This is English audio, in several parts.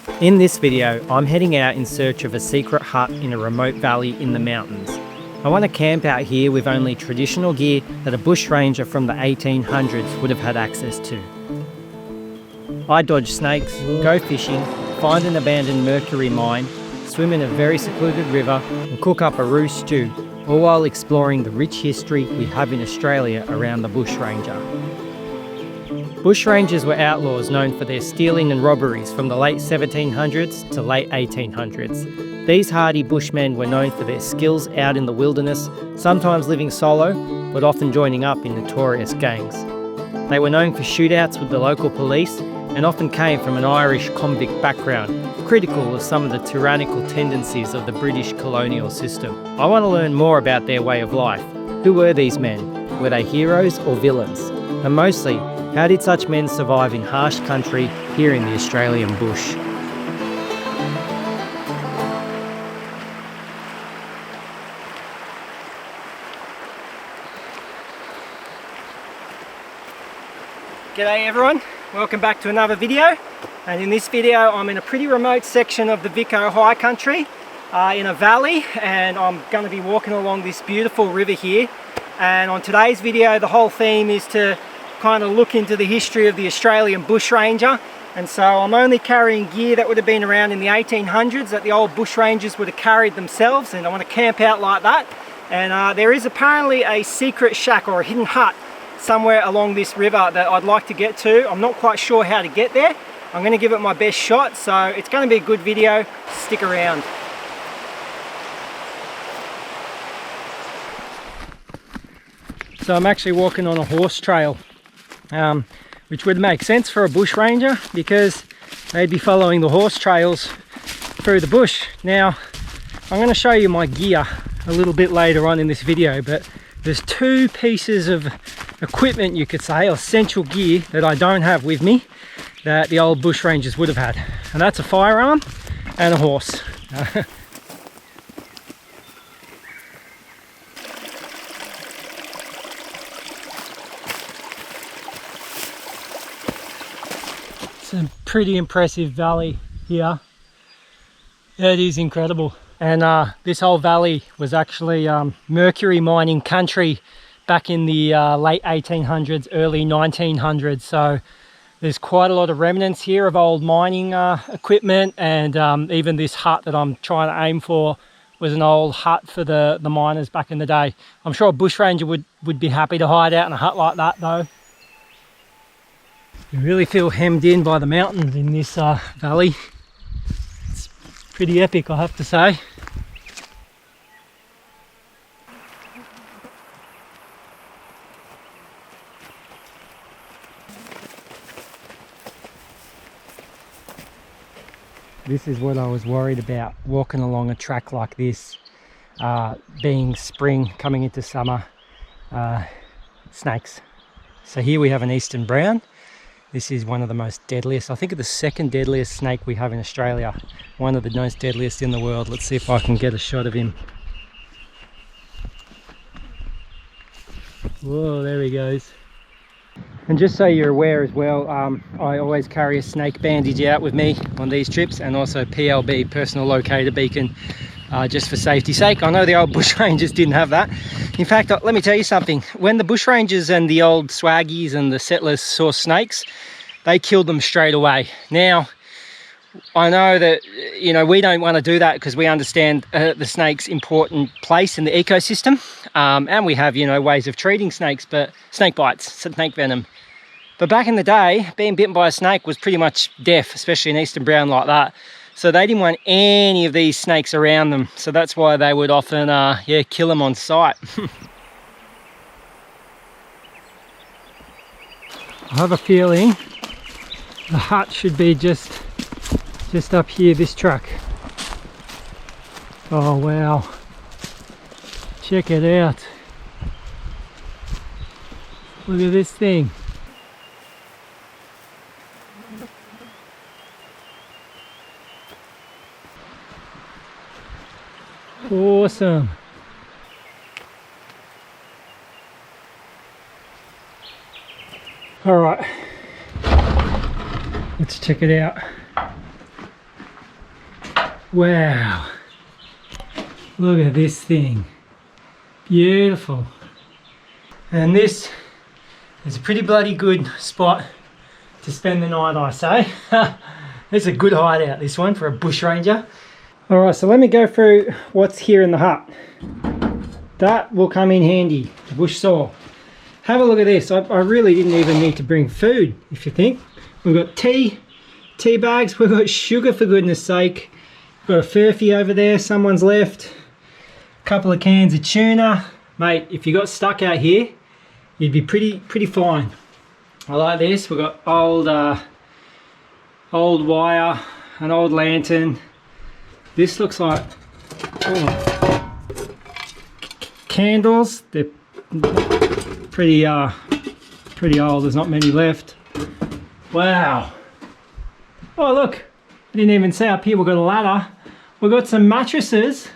In this video, I'm heading out in search of a secret hut in a remote valley in the mountains. I want to camp out here with only traditional gear that a bushranger from the 1800s would have had access to. I dodge snakes, go fishing, find an abandoned mercury mine, swim in a very secluded river and cook up a roux stew, all while exploring the rich history we have in Australia around the bushranger. Bushrangers were outlaws known for their stealing and robberies from the late 1700s to late 1800s. These hardy bushmen were known for their skills out in the wilderness, sometimes living solo, but often joining up in notorious gangs. They were known for shootouts with the local police and often came from an Irish convict background, critical of some of the tyrannical tendencies of the British colonial system. I want to learn more about their way of life. Who were these men? Were they heroes or villains? And mostly, how did such men survive in harsh country here in the Australian bush? G'day everyone, welcome back to another video. And in this video I'm in a pretty remote section of the Vico High Country in a valley, and I'm going to be walking along this beautiful river here. And on today's video the whole theme is to kind of look into the history of the Australian bushranger. And so I'm only carrying gear that would have been around in the 1800s that the old bushrangers would have carried themselves, and I want to camp out like that. And there is apparently a secret shack or a hidden hut somewhere along this river that I'd like to get to. I'm not quite sure how to get there. I'm going to give it my best shot, so it's going to be a good video. Stick around. So I'm actually walking on a horse trail, which would make sense for a bushranger because they'd be following the horse trails through the bush. Now, I'm going to show you my gear a little bit later on in this video, but there's two pieces of equipment, you could say, or essential gear that I don't have with me that the old bushrangers would have had, and that's a firearm and a horse. It's a pretty impressive valley here. It is incredible. And this whole valley was actually mercury mining country back in the late 1800s, early 1900s. So there's quite a lot of remnants here of old mining equipment, and even this hut that I'm trying to aim for was an old hut for the miners back in the day. I'm sure a bushranger would be happy to hide out in a hut like that though. You really feel hemmed in by the mountains in this valley. It's pretty epic, I have to say. This is what I was worried about, walking along a track like this, being spring, coming into summer, snakes. So here we have an eastern brown. This is one of the most deadliest, I think the second deadliest snake we have in Australia. One of the most deadliest in the world. Let's see if I can get a shot of him. Whoa, there he goes. And just so you're aware as well, I always carry a snake bandage out with me on these trips, and also PLB, personal locator beacon, just for safety's sake. I know the old bushrangers didn't have that. In fact, let me tell you something. When the bushrangers and the old swaggies and the settlers saw snakes, they killed them straight away. Now, I know that, you know, we don't want to do that because we understand the snake's important place in the ecosystem, and we have, you know, ways of treating snakes, but snake bites, snake venom. But back in the day, being bitten by a snake was pretty much death, especially an eastern brown like that. So they didn't want any of these snakes around them. So that's why they would often, kill them on sight. I have a feeling the hut should be just up here, this truck. Oh wow, check it out. Look at this thing. Awesome. All right, let's check it out. Wow, look at this thing, beautiful. And this is a pretty bloody good spot to spend the night, I say. It's a good hideout, this one, for a bushranger. All right, so let me go through what's here in the hut. That will come in handy, the bush saw. Have a look at this. I really didn't even need to bring food, if you think. We've got tea bags, we've got sugar, for goodness sake. We've got a furphy over there, someone's left. A couple of cans of tuna. Mate, if you got stuck out here, you'd be pretty fine. I like this. We've got old wire, an old lantern. This looks like candles. They're pretty old. There's not many left. Wow. Oh look, I didn't even see up here. We've got a ladder. We've got some mattresses.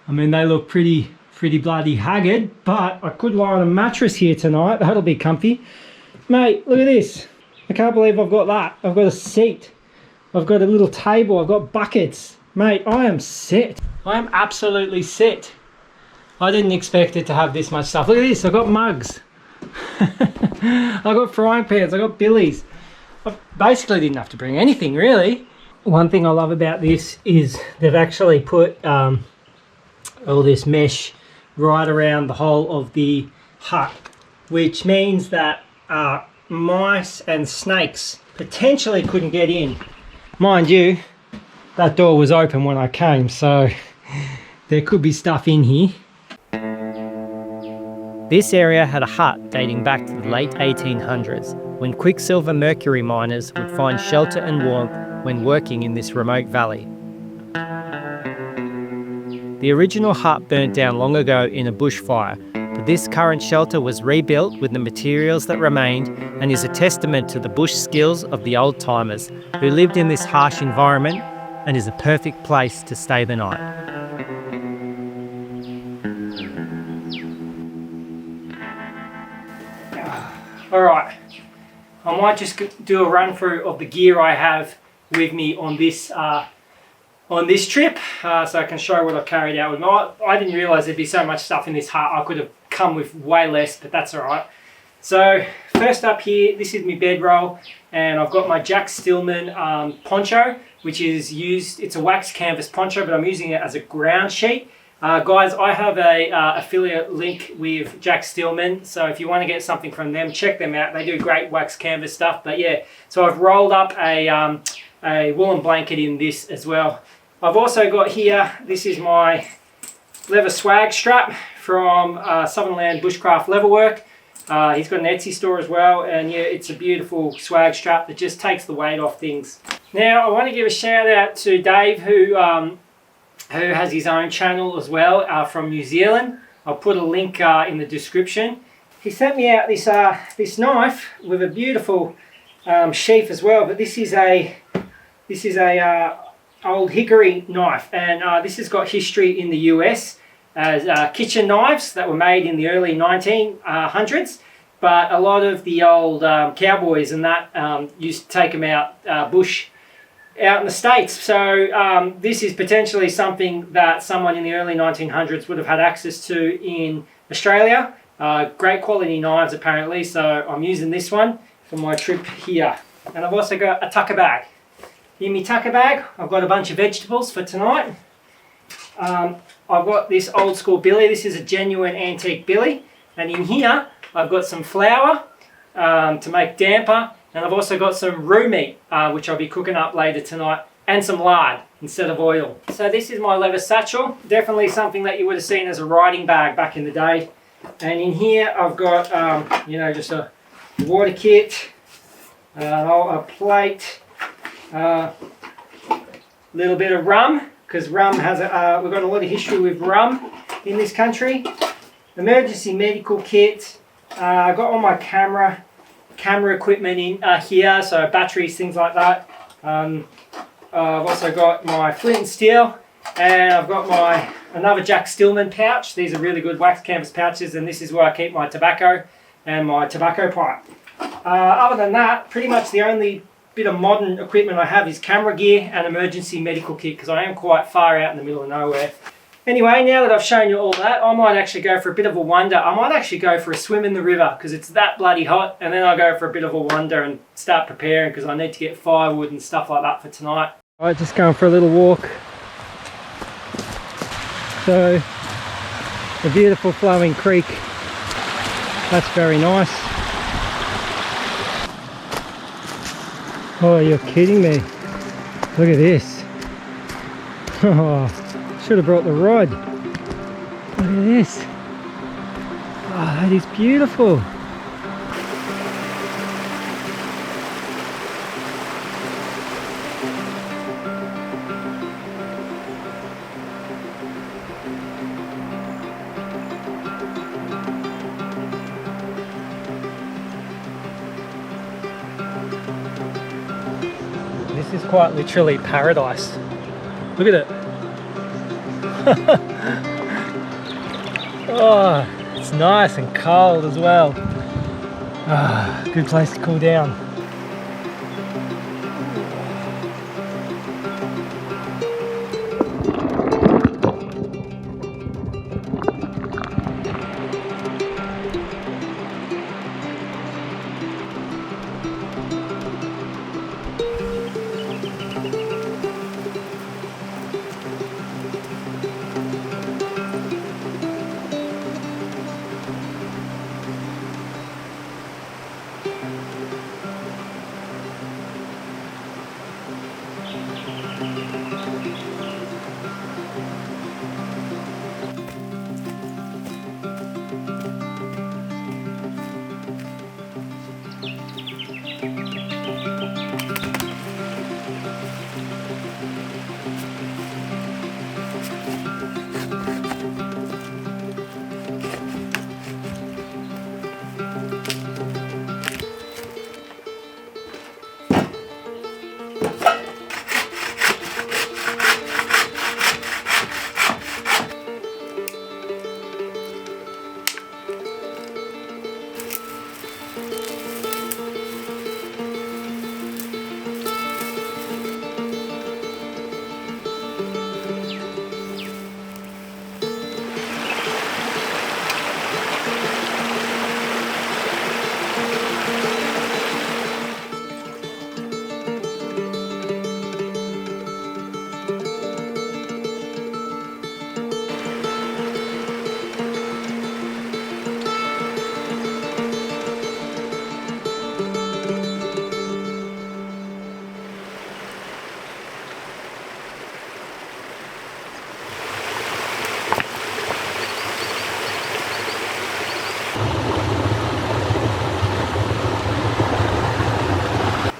I mean, they look pretty bloody haggard, but I could lie on a mattress here tonight. That'll be comfy. Mate, look at this. I can't believe I've got that. I've got a seat. I've got a little table. I've got buckets. Mate, I am set. I am absolutely set. I didn't expect it to have this much stuff. Look at this. I've got mugs. I've got frying pans. I've got billies. I basically didn't have to bring anything, really. One thing I love about this is they've actually put all this mesh right around the whole of the hut, which means that mice and snakes potentially couldn't get in. Mind you, that door was open when I came, so there could be stuff in here. This area had a hut dating back to the late 1800s, when quicksilver mercury miners would find shelter and warmth when working in this remote valley. The original hut burnt down long ago in a bushfire, but this current shelter was rebuilt with the materials that remained and is a testament to the bush skills of the old timers who lived in this harsh environment, and is a perfect place to stay the night. Alright, I might just do a run through of the gear I have with me on this trip, so I can show what I've carried out with me. I didn't realise there'd be so much stuff in this hut. I could have come with way less, but that's alright. So first up here, this is my bedroll, and I've got my Jack Stillman poncho, which is used, it's a wax canvas poncho, but I'm using it as a ground sheet. Guys, I have a affiliate link with Jack Stillman, so if you want to get something from them, check them out. They do great wax canvas stuff. But yeah, so I've rolled up a woolen blanket in this as well. I've also got here, this is my leather swag strap from Southern Land Bushcraft Leatherwork. He's got an Etsy store as well, and yeah, it's a beautiful swag strap that just takes the weight off things. Now, I want to give a shout out to Dave, who has his own channel as well, from New Zealand. I'll put a link in the description. He sent me out this knife with a beautiful sheath as well, but this is a old hickory knife, and this has got history in the US as kitchen knives that were made in the early 1900s. But a lot of the old cowboys and that used to take them out bush out in the States. So this is potentially something that someone in the early 1900s would have had access to in Australia. Great quality knives apparently, so I'm using this one for my trip here. And I've also got a tucker bag. In my tucker bag, I've got a bunch of vegetables for tonight. I've got this old school billy. This is a genuine antique billy. And in here, I've got some flour to make damper. And I've also got some roux meat, which I'll be cooking up later tonight, and some lard instead of oil. So this is my leather satchel. Definitely something that you would have seen as a riding bag back in the day. And in here I've got, you know, just a water kit, a plate, little bit of rum, because rum has we've got a lot of history with rum in this country. Emergency medical kit. I've got all my camera equipment in here, so batteries, things like that. I've also got my flint and steel, and I've got another Jack Stillman pouch. These are really good wax canvas pouches, and this is where I keep my tobacco and my tobacco pipe. Other than that, pretty much the only bit of modern equipment I have is camera gear and emergency medical kit, because I am quite far out in the middle of nowhere. Anyway, now that I've shown you all that, I might actually go for a bit of a wander. I might actually go for a swim in the river because it's that bloody hot, and then I'll go for a bit of a wander and start preparing because I need to get firewood and stuff like that for tonight. Alright, just going for a little walk. So, a beautiful flowing creek. That's very nice. Oh, you're kidding me. Look at this. Oh. Should have brought the rod. Look at this. Oh, that is beautiful. This is quite literally paradise. Look at it. Oh, it's nice and cold as well. Ah, good place to cool down.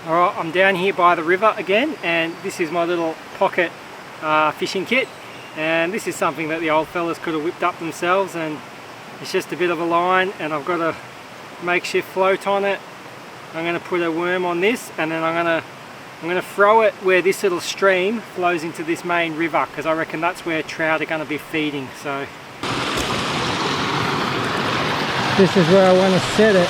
Alright, I'm down here by the river again, and this is my little pocket fishing kit, and this is something that the old fellas could have whipped up themselves, and it's just a bit of a line, and I've got a makeshift float on it. I'm going to put a worm on this, and then I'm going to throw it where this little stream flows into this main river, because I reckon that's where trout are going to be feeding. So this is where I want to set it.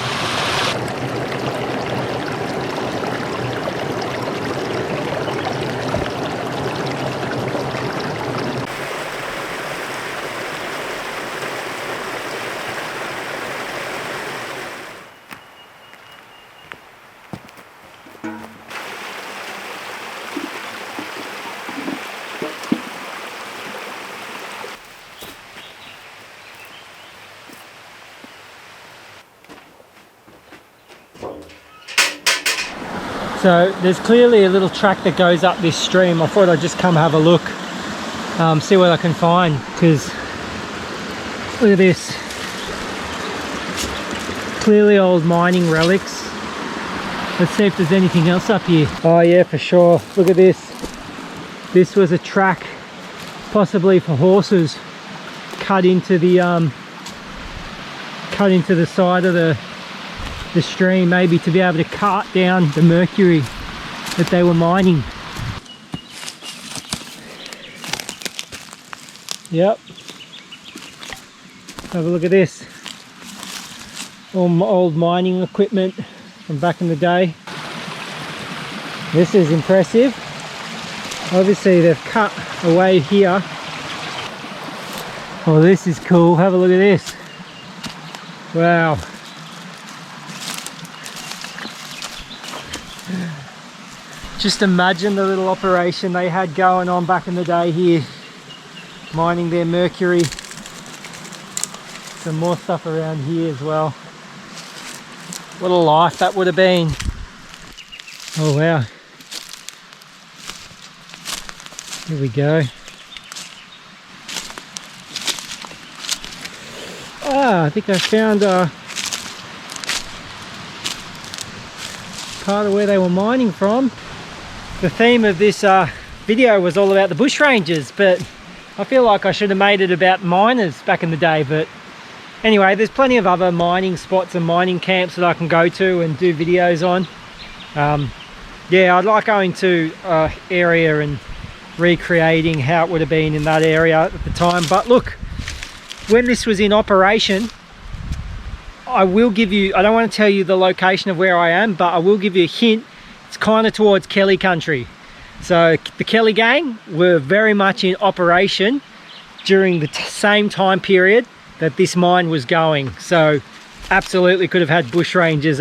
So there's clearly a little track that goes up this stream. I thought I'd just come have a look, see what I can find, because look at this. Clearly old mining relics. Let's see if there's anything else up here. Oh yeah, for sure. Look at this. This was a track, possibly for horses, cut into the side of the stream, maybe to be able to cart down the mercury that they were mining. Yep. Have a look at this. All my old mining equipment from back in the day. This is impressive. Obviously they've cut away here. Oh, this is cool. Have a look at this. Wow. Just imagine the little operation they had going on back in the day here, mining their mercury. Some more stuff around here as well. What a life that would have been. Oh wow. Here we go. Ah, I think I found part of where they were mining from. The theme of this video was all about the bushrangers, but I feel like I should have made it about miners back in the day. But anyway, there's plenty of other mining spots and mining camps that I can go to and do videos on. Yeah, I'd like going to an area and recreating how it would have been in that area at the time. But look, when this was in operation, I will give you, I don't want to tell you the location of where I am, but I will give you a hint. It's kind of towards Kelly country. So the Kelly gang were very much in operation during the same time period that this mine was going. So absolutely could have had bushrangers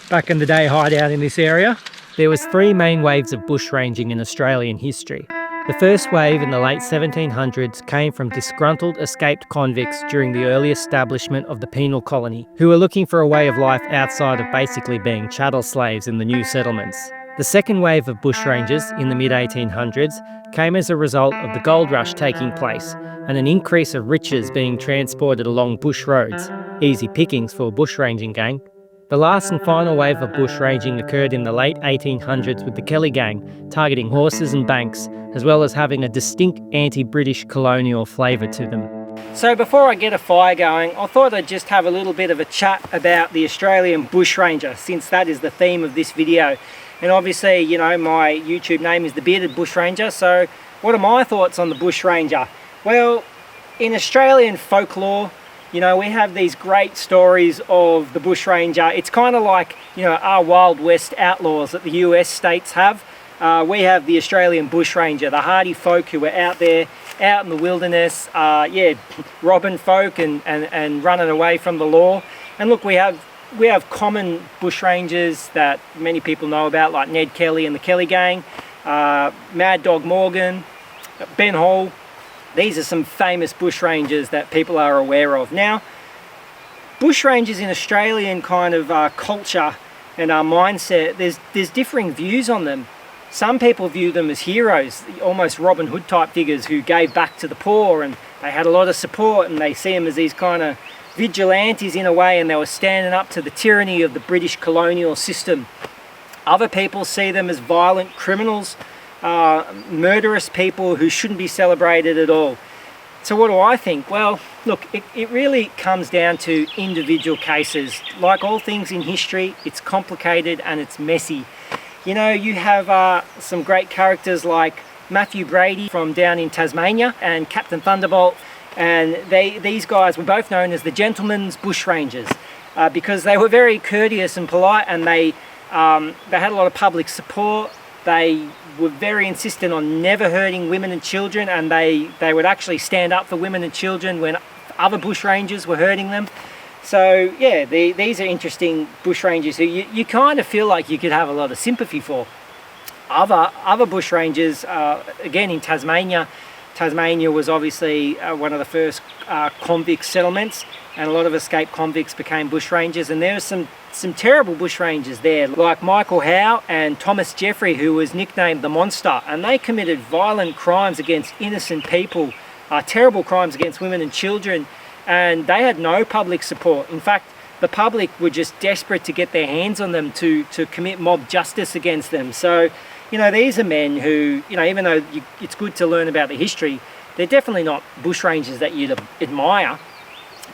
back in the day hide out in this area. There was 3 main waves of bushranging in Australian history. The first wave in the late 1700s came from disgruntled escaped convicts during the early establishment of the penal colony, who were looking for a way of life outside of basically being chattel slaves in the new settlements. The second wave of bushrangers in the mid-1800s came as a result of the gold rush taking place and an increase of riches being transported along bush roads, easy pickings for a bushranging gang. The last and final wave of bushranging occurred in the late 1800s with the Kelly gang, targeting horses and banks, as well as having a distinct anti-British colonial flavour to them. So before I get a fire going, I thought I'd just have a little bit of a chat about the Australian bushranger, since that is the theme of this video. And obviously, you know, my YouTube name is The Bearded Bushranger, so what are my thoughts on the bushranger? Well, in Australian folklore, you know, we have these great stories of the bushranger. It's kind of like, you know, our Wild West outlaws that the US states have. We have the Australian bushranger, the hardy folk who are out there, out in the wilderness, yeah, robbing folk and running away from the law. And look, we have common bushrangers that many people know about, like Ned Kelly and the Kelly gang, Mad Dog Morgan, Ben Hall. These are some famous bushrangers that people are aware of. Now, bushrangers in Australian kind of culture and our mindset, there's differing views on them. Some people view them as heroes, almost Robin Hood type figures who gave back to the poor, and they had a lot of support, and they see them as these kind of vigilantes in a way, and they were standing up to the tyranny of the British colonial system. Other people see them as violent criminals, murderous people who shouldn't be celebrated at all. So what do I think? Well, look, it really comes down to individual cases. Like all things in history, it's complicated and it's messy. You know, you have some great characters like Matthew Brady from down in Tasmania and Captain Thunderbolt, and these guys were both known as the Gentlemen's Bushrangers because they were very courteous and polite, and they had a lot of public support. They were very insistent on never hurting women and children, and they would actually stand up for women and children when other bushrangers were hurting them. So yeah, these are interesting bushrangers who you kind of feel like you could have a lot of sympathy for. Other bushrangers, again in Tasmania. Tasmania was obviously one of the first convict settlements, and a lot of escaped convicts became bushrangers, and there are some terrible bushrangers there, like Michael Howe and Thomas Jeffrey, who was nicknamed the Monster, and they committed violent crimes against innocent people, terrible crimes against women and children, and they had no public support. In fact, the public were just desperate to get their hands on them to commit mob justice against them. So, you know, these are men who, you know, even though it's good to learn about the history, they're definitely not bushrangers that you'd admire.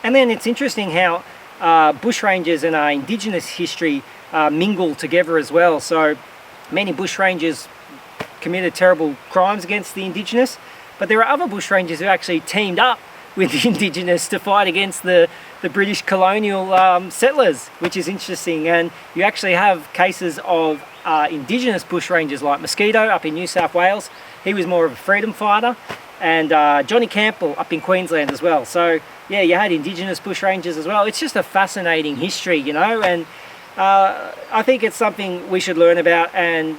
And then it's interesting how bushrangers and our indigenous history mingle together as well. So many bushrangers committed terrible crimes against the indigenous, but there are other bushrangers who actually teamed up with the indigenous to fight against the British colonial settlers, which is interesting. And you actually have cases of indigenous bushrangers like Mosquito up in New South Wales. He was more of a freedom fighter. And Johnny Campbell up in Queensland as well. So yeah, you had indigenous bushrangers as well. It's just a fascinating history, you know, and I think it's something we should learn about. And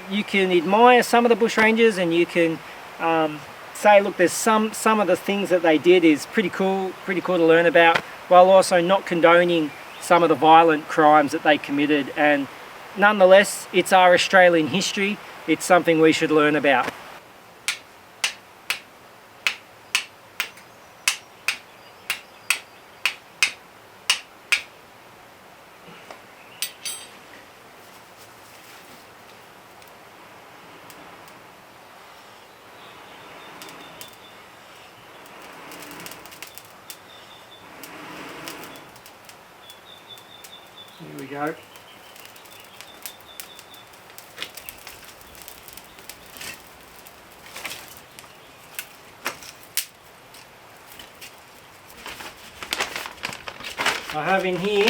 you can admire some of the bushrangers, and you can say, look, there's some of the things that they did is pretty cool to learn about, while also not condoning some of the violent crimes that they committed. And nonetheless, it's our Australian history. It's something we should learn about. Here we go. I have in here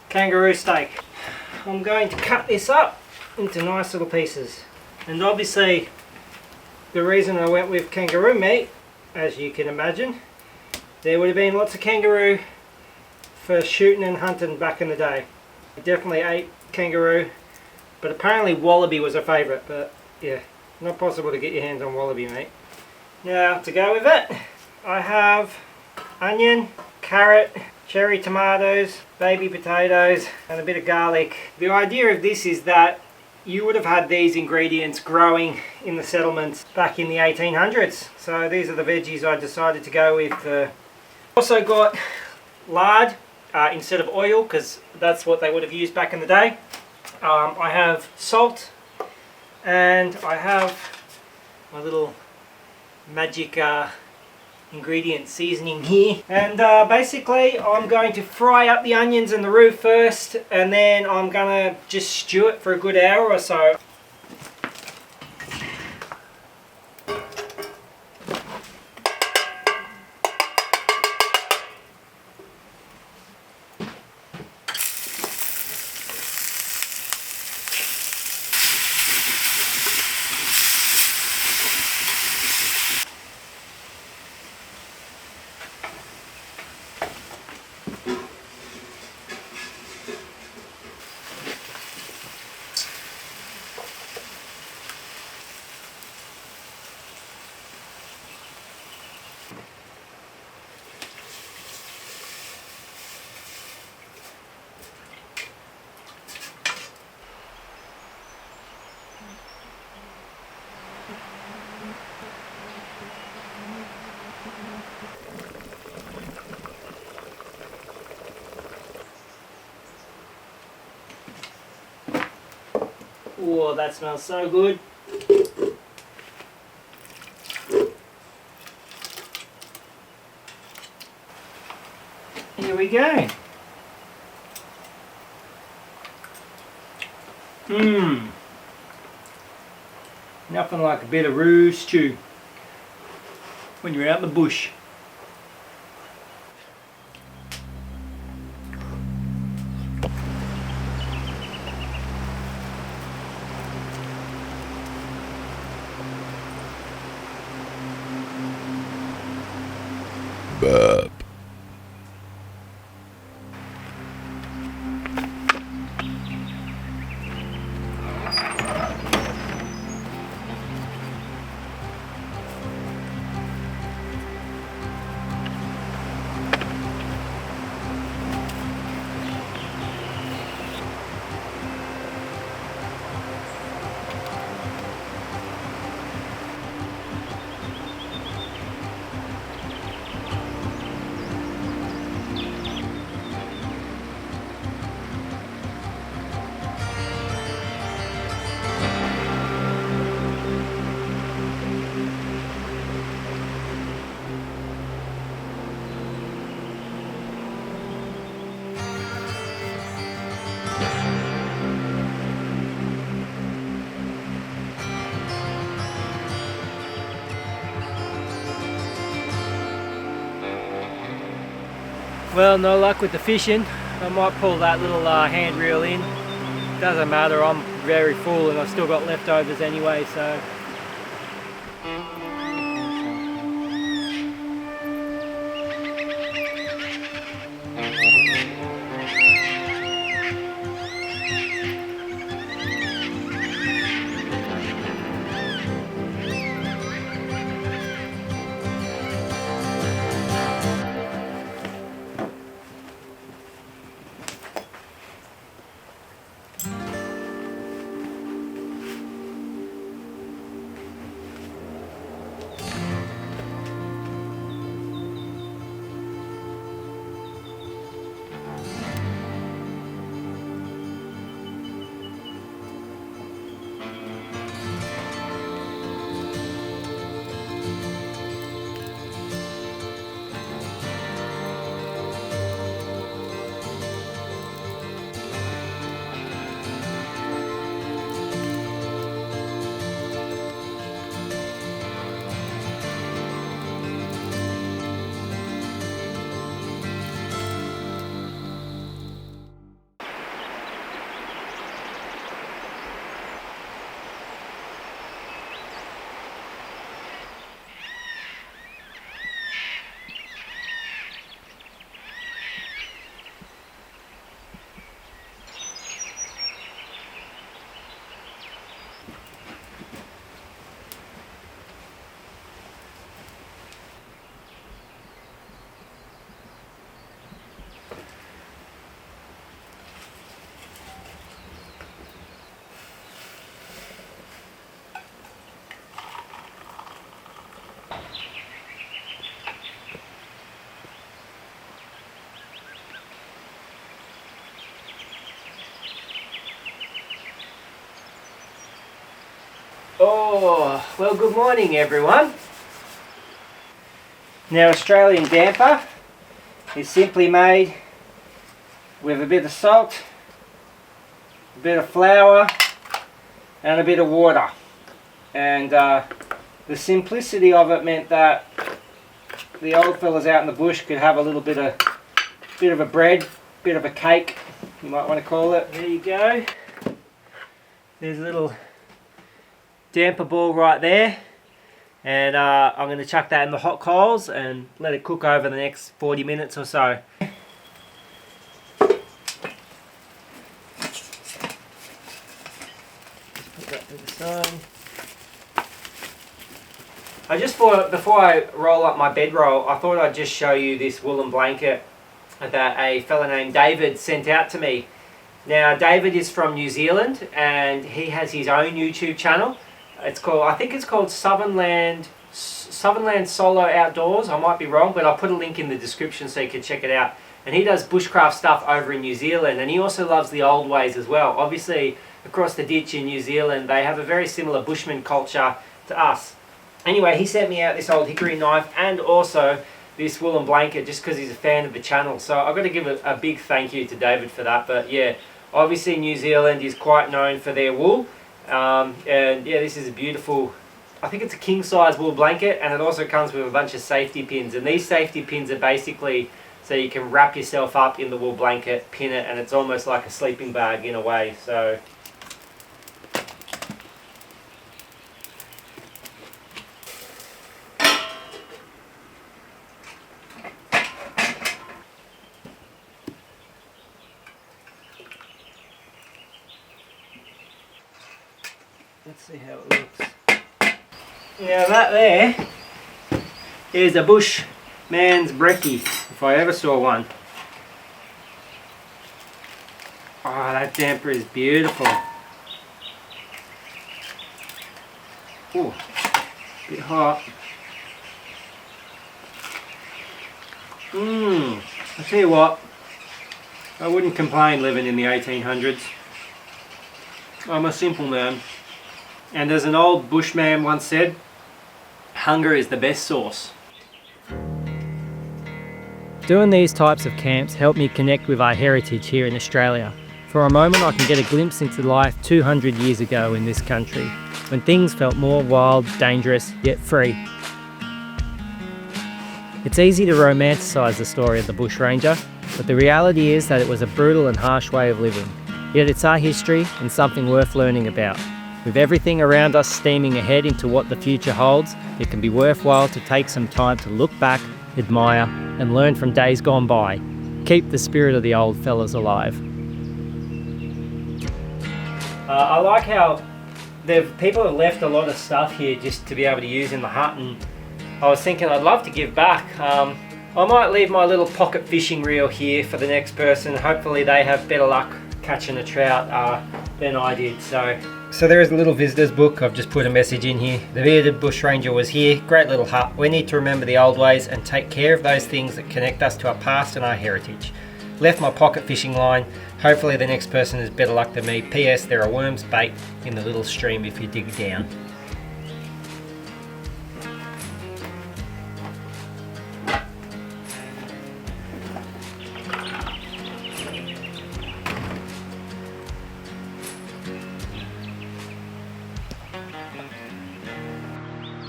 kangaroo steak. I'm going to cut this up into nice little pieces. And obviously the reason I went with kangaroo meat, as you can imagine, there would have been lots of kangaroo for shooting and hunting back in the day. I definitely ate kangaroo, but apparently wallaby was a favourite, but yeah, not possible to get your hands on wallaby meat. Now to go with it, I have onion, carrot, cherry tomatoes, baby potatoes, and a bit of garlic. The idea of this is that you would have had these ingredients growing in the settlements back in the 1800s. So these are the veggies I decided to go with. Also got lard instead of oil, because that's what they would have used back in the day. I have salt, and I have my little magic ingredient seasoning here. And basically I'm going to fry up the onions and the roux first, and then I'm gonna just stew it for a good hour or so. Oh, that smells so good. Here we go. Nothing like a bit of roux stew when you're out in the bush. Burp. Well, no luck with the fishing. I might pull that little handrail in. Doesn't matter, I'm very full and I've still got leftovers anyway, so. Oh, well, good morning everyone. Now, Australian damper is simply made with a bit of salt, a bit of flour and a bit of water, and the simplicity of it meant that the old fellas out in the bush could have a little bit of a bread, bit of a cake, you might want to call it. There you go. There's a little damper ball right there, and I'm going to chuck that in the hot coals and let it cook over the next 40 minutes or so. Put that to the side. I just thought, before I roll up my bedroll, I thought I'd just show you this woolen blanket that a fella named David sent out to me. Now, David is from New Zealand and he has his own YouTube channel. It's called, I think it's called Southernland Solo Outdoors. I might be wrong, but I'll put a link in the description so you can check it out. And he does bushcraft stuff over in New Zealand, and he also loves the old ways as well. Obviously, across the ditch in New Zealand, they have a very similar bushman culture to us. Anyway, he sent me out this old hickory knife and also this woolen blanket just because he's a fan of the channel. So I've got to give a big thank you to David for that. But yeah, obviously New Zealand is quite known for their wool. And yeah, this is a beautiful, I think it's a king size wool blanket, and it also comes with a bunch of safety pins, and these safety pins are basically so you can wrap yourself up in the wool blanket, pin it, and it's almost like a sleeping bag in a way. So let's see how it looks. Now that there is a bushman's brekkie, if I ever saw one. Oh, that damper is beautiful. Oh, a bit hot. I tell you what, I wouldn't complain living in the 1800s. I'm a simple man. And as an old bushman once said, hunger is the best sauce. Doing these types of camps help me connect with our heritage here in Australia. For a moment I can get a glimpse into life 200 years ago in this country, when things felt more wild, dangerous, yet free. It's easy to romanticise the story of the bushranger, but the reality is that it was a brutal and harsh way of living. Yet it's our history and something worth learning about. With everything around us steaming ahead into what the future holds, it can be worthwhile to take some time to look back, admire, and learn from days gone by. Keep the spirit of the old fellas alive. I like how people have left a lot of stuff here just to be able to use in the hut, and I was thinking I'd love to give back. I might leave my little pocket fishing reel here for the next person. Hopefully they have better luck catching a trout than I did. So there is a little visitor's book. I've just put a message in here. The bearded bushranger was here. Great little hut. We need to remember the old ways and take care of those things that connect us to our past and our heritage. Left my pocket fishing line. Hopefully the next person has better luck than me. P.S. There are worms bait in the little stream if you dig down.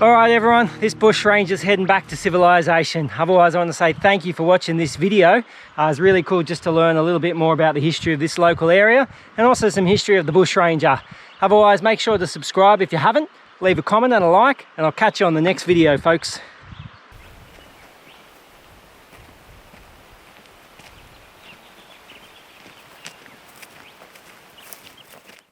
Alright everyone, this bushranger's heading back to civilization. Otherwise I want to say thank you for watching this video. It's really cool just to learn a little bit more about the history of this local area and also some history of the bushranger. Otherwise make sure to subscribe if you haven't, leave a comment and a like, and I'll catch you on the next video folks.